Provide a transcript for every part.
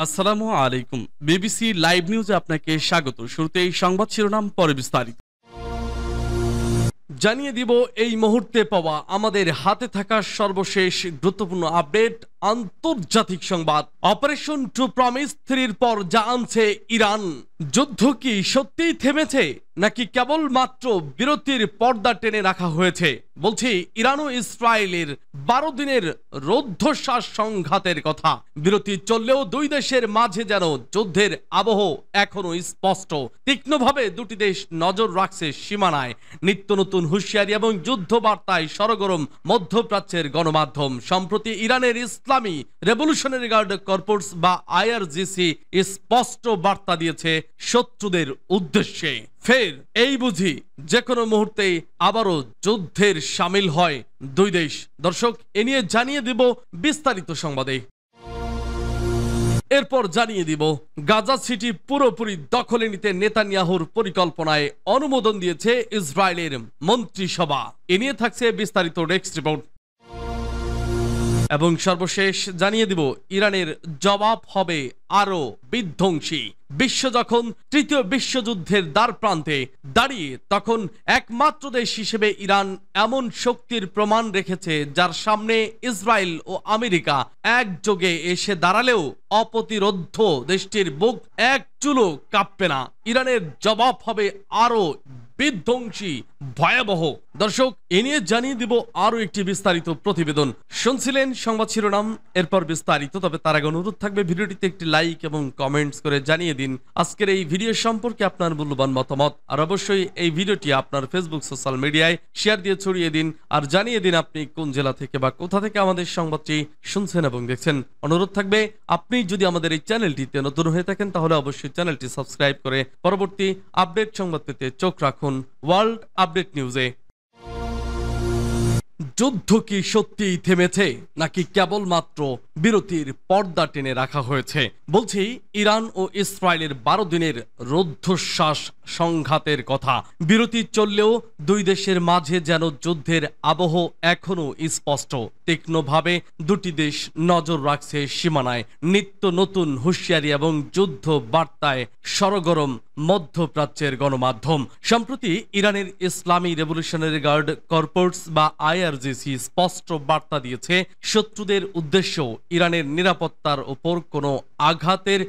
আসসালামু আলাইকুম। BBC live নিউজে আপনাকে স্বাগত। শুরুতেই সংবাদ শিরোনাম, পরে বিস্তারিত। জানিয়ে দিব এই মুহূর্তে পাওয়া আমাদের হাতে থাকা সর্বশেষ গুরুত্বপূর্ণ আপডেট। আন্তর্জাতিক সংবাদ। অপারেশন ট্রু প্রমিস 3 পর যা আনছে ইরান। যুদ্ধ কি সত্যিই থেমেছে নাকি কেবলমাত্র বিরতির পর্দা টেনে রাখা হয়েছে? বলছি ইরান ও ইসরায়েলের 12 দিনের রুদ্ধশ্বাস সংঘাতের কথা। বিরতি চললেও দুই দেশের মাঝে যেন যুদ্ধের আবহ এখনো স্পষ্ট। তীক্ষ্ণভাবে দুটি দেশ নজর রাখছে সীমানায়। নিত্য নতুন হুঁশিয়ারি এবং যুদ্ধ বার্তায় সরগরম মধ্যপ্রাচ্যের গণমাধ্যম। সম্প্রতি ইরানের ইসলামী রেভলিউশনারি গার্ড কর্পস বা আইআরজিসি স্পষ্ট বার্তা দিয়েছে শত্রুদের উদ্দেশ্যে। ফের এই বুঝি যে কোনো মুহূর্তেই আবারও যুদ্ধের সামিল হয় দুই দেশ। দর্শক, এ নিয়ে জানিয়ে দিব বিস্তারিত সংবাদে। এরপর জানিয়ে দিব গাজা সিটি পুরোপুরি দখলে নিতে নেতানিয়াহুর পরিকল্পনায় অনুমোদন দিয়েছে ইসরায়েলের মন্ত্রিসভা। এ নিয়ে থাকছে বিস্তারিত ডেস্ক রিপোর্ট। এবং সর্বশেষ জানিয়ে দিব ইরানের জবাব হবে আরো বিধ্বংসী। বিশ্ব যখন তৃতীয় বিশ্বযুদ্ধের দ্বার প্রান্তে দাঁড়িয়ে, তখন একমাত্র দেশ হিসেবে ইরান এমন শক্তির প্রমাণ রেখেছে যার সামনে ইসরায়েল ও আমেরিকা একযোগে এসে দাঁড়ালেও অপ্রতিরোধ্য দেশটির বুক এক চুলো কাঁপবে না। ইরানের জবাব হবে আরো বিধ্বংসী, ভয়াবহ। দর্শক, এ নিয়ে জানিয়ে দিব আরো একটি বিস্তারিত প্রতিবেদন। শুনছিলেন সংবাদ শিরোনাম, এরপর বিস্তারিত। তবে তার আগে অনুরোধ থাকবে ভিডিওটিতে একটি লাইক এবং কমেন্টস করে জানিয়ে দিন আজকের এই ভিডিও সম্পর্কে আপনার মূল্যবান মতামত। আর অবশ্যই এই ভিডিওটি আপনার ফেসবুক সোশ্যাল মিডিয়ায় শেয়ার দিয়ে ছড়িয়ে দিন। আর জানিয়ে দিন আপনি কোন জেলা থেকে বা কোথা থেকে আমাদের সংবাদটি শুনছেন এবং দেখছেন। অনুরোধ থাকবে আপনি যদি আমাদের এই চ্যানেলটিতে নতুন হয়ে থাকেন তাহলে অবশ্যই চ্যানেলটি সাবস্ক্রাইব করে পরবর্তী আপডেট সংবাদ পেতে চোখ রাখুন ওয়ার্ল্ড আপডেট নিউজে। যুদ্ধ কি সত্যিই থেমেছে নাকি কেবলমাত্র বিরতির পর্দা টেনে রাখা হয়েছে? বলছি ইরান ও ইসরায়েলের 12 দিনের রুদ্ধশ্বাস সংঘাতের কথা। বিরতি চললেও দুই দেশের মাঝে যেন যুদ্ধের আবহ এখনো স্পষ্ট। তীক্ষ্ণভাবে দুটি দেশ নজর রাখছে সীমানায়। নিত্য নতুন হুঁশিয়ারি এবং যুদ্ধ বার্তায় সরগরম মধ্যপ্রাচ্যের গণমাধ্যম। সম্প্রতি ইরানের ইসলামী রেভলিউশনারি গার্ড কর্পস বা আইআরজিসি স্পষ্ট বার্তা দিয়েছে শত্রুদের উদ্দেশ্য ইরানের নিরাপত্তার উপর কোনো আঘাতের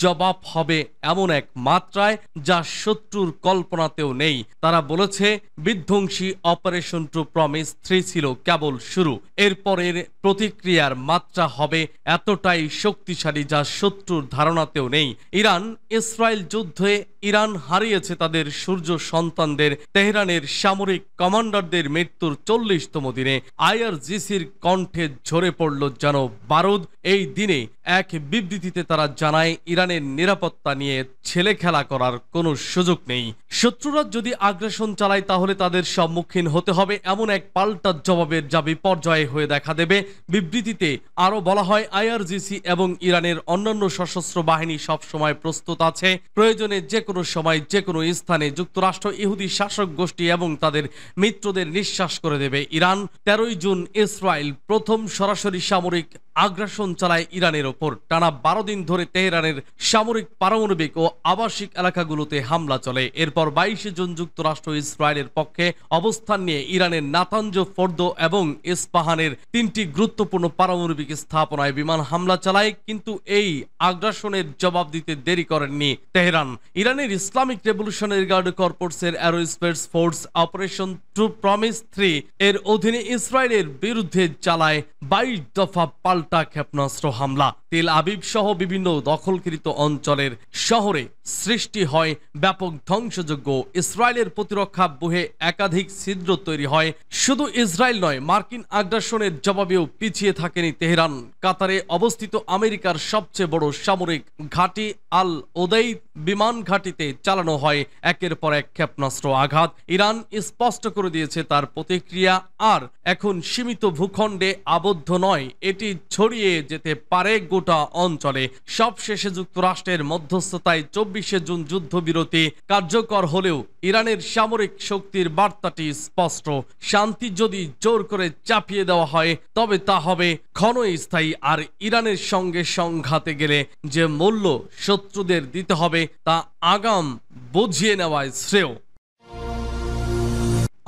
জবাব হবে এমন এক মাত্রায় যা শত্রুর কল্পনাতেও নেই। তারা বলেছে বিধ্বংসী অপারেশন ট্রু প্রমিস 3 ছিল কেবল শুরু। এরপরের প্রতিক্রিয়ার মাত্রা হবে এতটাই শক্তিশালী যা শত্রুর ধারণাতেও নেই। ইরান ইসরায়েল যুদ্ধে ইরান হারিয়েছে তাদের সূর্য সন্তানদের। তেহরানের সামরিক কমান্ডারদের মৃত্যুর 40তম দিনে আইআরজিসির কণ্ঠে ঝরে পড়ল যেন বারুদ। এই দিনে এক বিবৃতিতে তারা জানায় ইরানের নিরাপত্তা নিয়ে ছেলে খেলা করার কোনো সুযোগ নেই। শত্রুরা যদি আগ্রাসন চালায় তাহলে তাদের সম্মুখীন হতে হবে এমন এক পাল্টা জবাবের যা বিপর্যয় হয়ে দেখা দেবে। বিবৃতিতে আরো বলা হয় আইআরজিসি এবং ইরানের অন্যান্য সশস্ত্র বাহিনী সবসময় প্রস্তুত আছে প্রয়োজনে যে কোনো সময় যে কোনো স্থানে যুক্তরাষ্ট্র ইহুদি শাসক গোষ্ঠী এবং তাদের মিত্রদের নিঃশ্বাস করে দেবে। ইরান 13 জুন ইসরায়েল প্রথম সরাসরি সামরিক আগ্রাসন চালায় ইরানের ওপর। টানা 12 দিন ধরে তেহরানের সামরিক, পারমাণবিক ও আবাসিক এলাকাগুলোতে হামলা চলে। এরপর 22 জুন যুক্তরাষ্ট্র ইসরায়েলের পক্ষে অবস্থান নিয়ে ইরানের নাতাঞ্জ, ফোর্দো এবং ইস্পাহানের 3টি গুরুত্বপূর্ণ পারমাণবিক স্থাপনায় বিমান হামলা চালায়। কিন্তু এই আগ্রাসনের জবাব দিতে দেরি করেননি তেহরান। ইরানের ইসলামিক রেভলিউশনারি গার্ড কর্পসের aerospace force operation true promise 3 এর অধীনে ইসরায়েলের বিরুদ্ধে চালায় 22 দফা পাল্টা ক্ষেপণাস্ত্র হামলা। তেল আবিব সহ বিভিন্ন দখলকৃত অঞ্চলের শহরে সৃষ্টি হয় ব্যাপক ধ্বংসযজ্ঞ। ইসরায়েলের প্রতিরক্ষা ব্যুহে একাধিক ছিদ্র তৈরি হয়। শুধু ইসরায়েল নয়, মার্কিন আগ্রাসনের জবাবেও পিছিয়ে থাকেনি তেহরান। কাতারে অবস্থিত আমেরিকার সবচেয়ে বড় সামরিক ঘাঁটি আল ওদেইদ বিমান ঘাঁটিতে চালানো হয় একের পর এক ক্ষেপণাস্ত্র আঘাত। ইরান স্পষ্ট করে দিয়েছে তার প্রতিক্রিয়া আর এখন সীমিত ভূখণ্ডে আবদ্ধ নয়, এটি ছড়িয়ে যেতে পারে গোটা অঞ্চলে। সবশেষে যুক্তরাষ্ট্রের মধ্যস্থতায় 24শে জুন যুদ্ধবিরতি কার্যকর হলেও ইরানের সামরিক শক্তির বার্তাটি স্পষ্ট। শান্তি যদি জোর করে চাপিয়ে দেওয়া হয় তবে তা হবে ক্ষণস্থায়ী, আর ইরানের সঙ্গে সংঘাতে গেলে যে মূল্য শত্রুদের দিতে হবে তা আগাম বুঝিয়ে নেওয়াই শ্রেয়।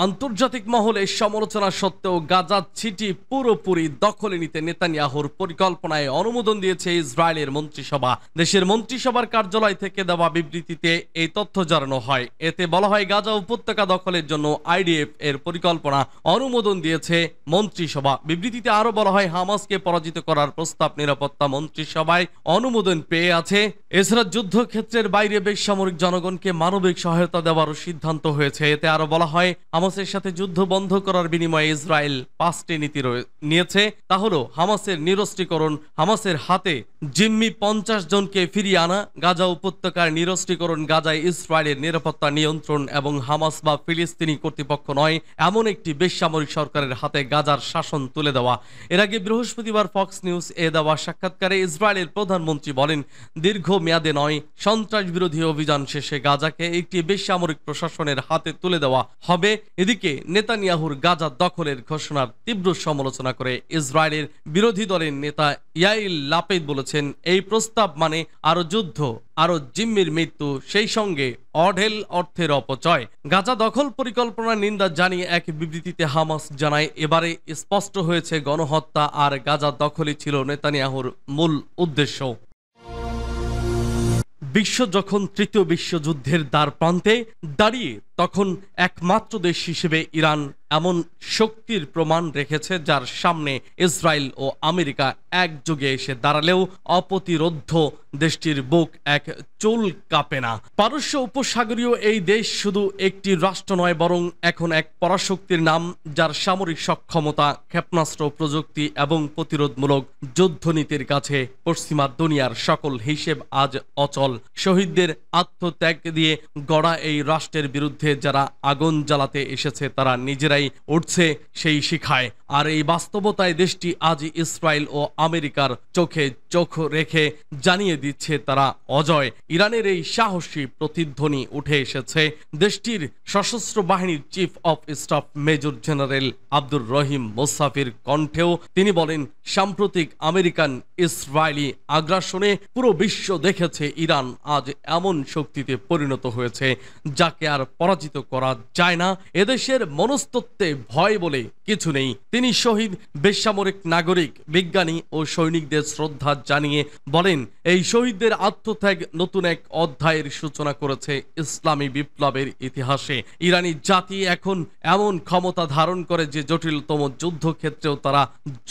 আন্তর্জাতিক মহলে সমালোচনা সত্ত্বেও গাজা সিটি পুরোপুরি দখলে নিতে নেতানিয়াহুর পরিকল্পনায় অনুমোদন দিয়েছে ইসরায়েলের মন্ত্রিসভা। দেশের মন্ত্রিসভার কার্যালয় থেকে দেওয়া বিবৃতিতে এই তথ্য জানানো হয়। এতে বলা হয়, গাজা উপত্যকা দখলের জন্য আইডিএফ এর পরিকল্পনা অনুমোদন দিয়েছে মন্ত্রিসভা। বিবৃতিতে আরো বলা হয়, হামাসকে পরাজিত করার প্রস্তাব নিরাপত্তা মন্ত্রিসভায় অনুমোদন পেয়ে আছে। এছাড়া যুদ্ধক্ষেত্রের বাইরে বেসামরিক জনগণকে মানবিক সহায়তা দেওয়ারও সিদ্ধান্ত হয়েছে। এতে আরো বলা হয়, হামাসের সাথে যুদ্ধ বন্ধ করার বিনিময়ে ইসরায়েল 5টি নীতি নিয়েছে। তা হলো হামাসের নিরস্ত্রীকরণ, হামাসের হাতে জিম্মি 50 জনকে ফিরিয়ে আনা, গাজা উপত্যকার নিরস্ত্রীকরণ, গাজায় ইসরায়েলের নিরাপত্তা নিয়ন্ত্রণ এবং হামাস বা ফিলিস্তিনি কর্তৃপক্ষ নয় এমন একটি বেসামরিক সরকারের হাতে গাজার শাসন তুলে দেওয়া। এর আগে বৃহস্পতিবার ফক্স নিউজ এ দেওয়া সাক্ষাৎকারে ইসরায়েলের প্রধানমন্ত্রী বলেন, দীর্ঘ মেয়াদে নয়, সন্ত্রাস বিরোধী অভিযান শেষে গাজাকে একটি বেসামরিক প্রশাসনের হাতে তুলে দেওয়া হবে। এদিকে নেতানিয়াহুর গাজা দখলের ঘোষণার তীব্র সমালোচনা করে ইসরায়েলের বিরোধী দলের নেতা ইয়াইর লাপিদ বলেছেন, এই প্রস্তাব মানে আরো যুদ্ধ, আরো জিম্মির মৃত্যু, সেই সঙ্গে অঢেল অর্থের অপচয়। গাজা দখল পরিকল্পনার নিন্দা জানিয়ে এক বিবৃতিতে হামাস জানায়, এবারে স্পষ্ট হয়েছে গণহত্যা আর গাজা দখলই ছিল নেতানিয়াহুর মূল উদ্দেশ্য। বিশ্ব যখন তৃতীয় বিশ্বযুদ্ধের দ্বার প্রান্তে দাঁড়িয়ে, তখন একমাত্র দেশ হিসেবে ইরান এমন শক্তির প্রমাণ রেখেছে যার সামনে ইসরায়েল ও আমেরিকা একযোগে এসে দাঁড়ালেও অপ্রতিরোধ্য দেশটির বুক এক চুল কাঁপে না। পারস্য উপসাগরীয় এই দেশ শুধু একটি রাষ্ট্র নয়, বরং এখন এক পরাশক্তির নাম, যার সামরিক সক্ষমতা, ক্ষেপণাস্ত্র প্রযুক্তি এবং প্রতিরোধমূলক যুদ্ধনীতির কাছে পশ্চিমা দুনিয়ার সকল হিসেব আজ অচল। শহীদদের আত্মত্যাগ দিয়ে গড়া এই রাষ্ট্রের বিরুদ্ধে যারা আগুন জ্বালাতে এসেছে তারা নিজেরাই উঠছে সেই শিখায়। আর এই বাস্তবতায় দেশটি আজ ইসরায়েল ও আমেরিকার চোখে চোখ রেখে জানিয়ে দিচ্ছে তারা অজয়। ইরানের এই সাহসী প্রতিধ্বনি উঠে এসেছে দেশটির সশস্ত্র বাহিনীর chief of staff major general Abdur Rahim Mousavi কণ্ঠেও। তিনি বলেন, সাম্প্রতিক আমেরিকান ইসরায়েলি আগ্রাসনে পুরো বিশ্ব দেখেছে ইরান আজ এমন শক্তিতে পরিণত হয়েছে যাকে আর পরাজিত করা যায় না। এদেশের মনস্তত্ত্বে ভয় বলে কিছু নেই। তিনি শহীদ বেসামরিক নাগরিক, বিজ্ঞানী ও সৈনিকদের শ্রদ্ধা জানিয়ে বলেন, এই শহীদদের আত্মত্যাগ নতুন এক অধ্যায়ের সূচনা করেছে ইসলামী বিপ্লবের ইতিহাসে। ইরানি জাতি এখন এমন ক্ষমতা ধারণ করে যে জটিলতম যুদ্ধক্ষেত্রেও তারা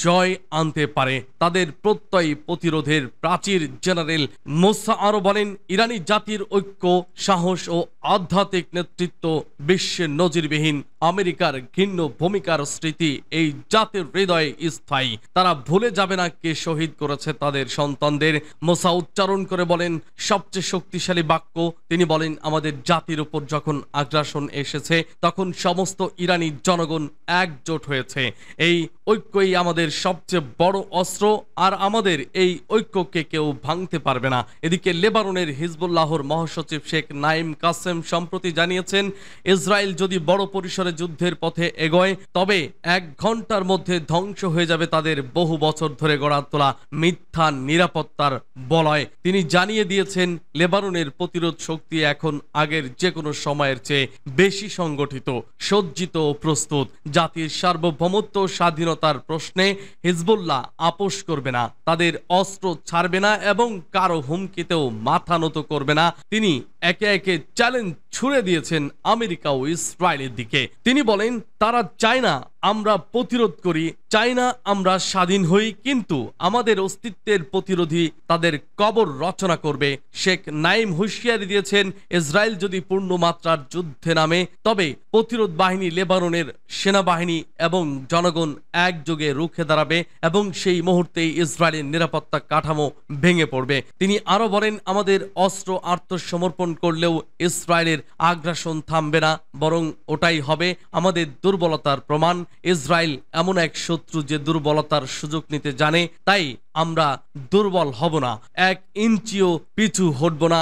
জয় আনতে পারে। তাদের প্রত্যয় প্রতিরোধের প্রাচীর। জেনারেল মোসা আরো বলেন, ইরানি জাতির ঐক্য, সাহস ও আধ্যাত্মিক নেতৃত্ব বিশ্বের নজিরবিহীন। আমেরিকার ঘৃণ্য ভূমিকার স্মৃতি এই জাতির হৃদয়ে স্থায়ী। তারা ভুলে যাবে না কে শহীদ করেছে তাদের সন্তানদের। মোসা উচ্চারণ করে বলেন সবচেয়ে শক্তিশালী বাক্য। তিনি বলেন, আমাদের জাতির উপর যখন আগ্রাসন এসেছে তখন সমস্ত ইরানি জনগণ একজোট হয়েছে। এই ঐক্যই আমাদের সবচেয়ে বড় অস্ত্র, আর আমাদের এই ঐক্যকে কেউ ভাঙতে পারবে না। এদিকে লেবাননের হিজবুল্লাহর মহাসচিব শেখ নাইম কাসেম সম্প্রতি জানিয়েছেন, ইসরায়েল যদি বড় পরিসরে যুদ্ধের পথে এগোয় তবে 1 ঘন্টার মধ্যে ধ্বংস হয়ে যাবে তাদের বহু বছর ধরে গড়া তোলা মিথ্যা নিরাপত্তার বলয়। তিনি জানিয়ে দিয়েছেন, লেবাননের প্রতিরোধ শক্তি এখন আগের যে কোনো সময়ের চেয়ে বেশি সংগঠিত, সজ্জিত ও প্রস্তুত। জাতির সার্বভৌমত্ব স্বাধীনতার প্রশ্নে হিজবুল্লাহ আপোষ করবে না, তাদের অস্ত্র ছাড়বে না এবং কারো হুমকিতেও মাথা নত করবে না। তিনি একে একে চ্যালেঞ্জ ছুড়ে দিয়েছেন আমেরিকা ও ইসরায়েলের দিকে। তিনি বলেন, তারা চায় না আমরা প্রতিরোধ করি, চাই না আমরা স্বাধীন হই, কিন্তু আমাদের অস্তিত্বের প্রতিরোধী তাদের কবর রচনা করবে। শেখ নাইম হুঁশিয়ারি দিয়েছেন, ইসরায়েল যদি পূর্ণমাত্রার যুদ্ধে নামে তবে প্রতিরোধ বাহিনী, লেবাননের সেনাবাহিনী এবং জনগণ একযোগে রুখে দাঁড়াবে এবং সেই মুহূর্তেই ইসরায়েলের নিরাপত্তা কাঠামো ভেঙে পড়বে। তিনি আরো বলেন, আমাদের অস্ত্র আত্মসমর্পণ করলেও ইসরায়েলের আগ্রাসন থামবে না, বরং ওটাই হবে আমাদের দুর্বলতার প্রমাণ। ইসরায়েল এমন এক শত্রু যে দুর্বলতার সুযোগ নিতে জানে, তাই আমরা দুর্বল হব না, 1 ইঞ্চিও পিছু হটব না।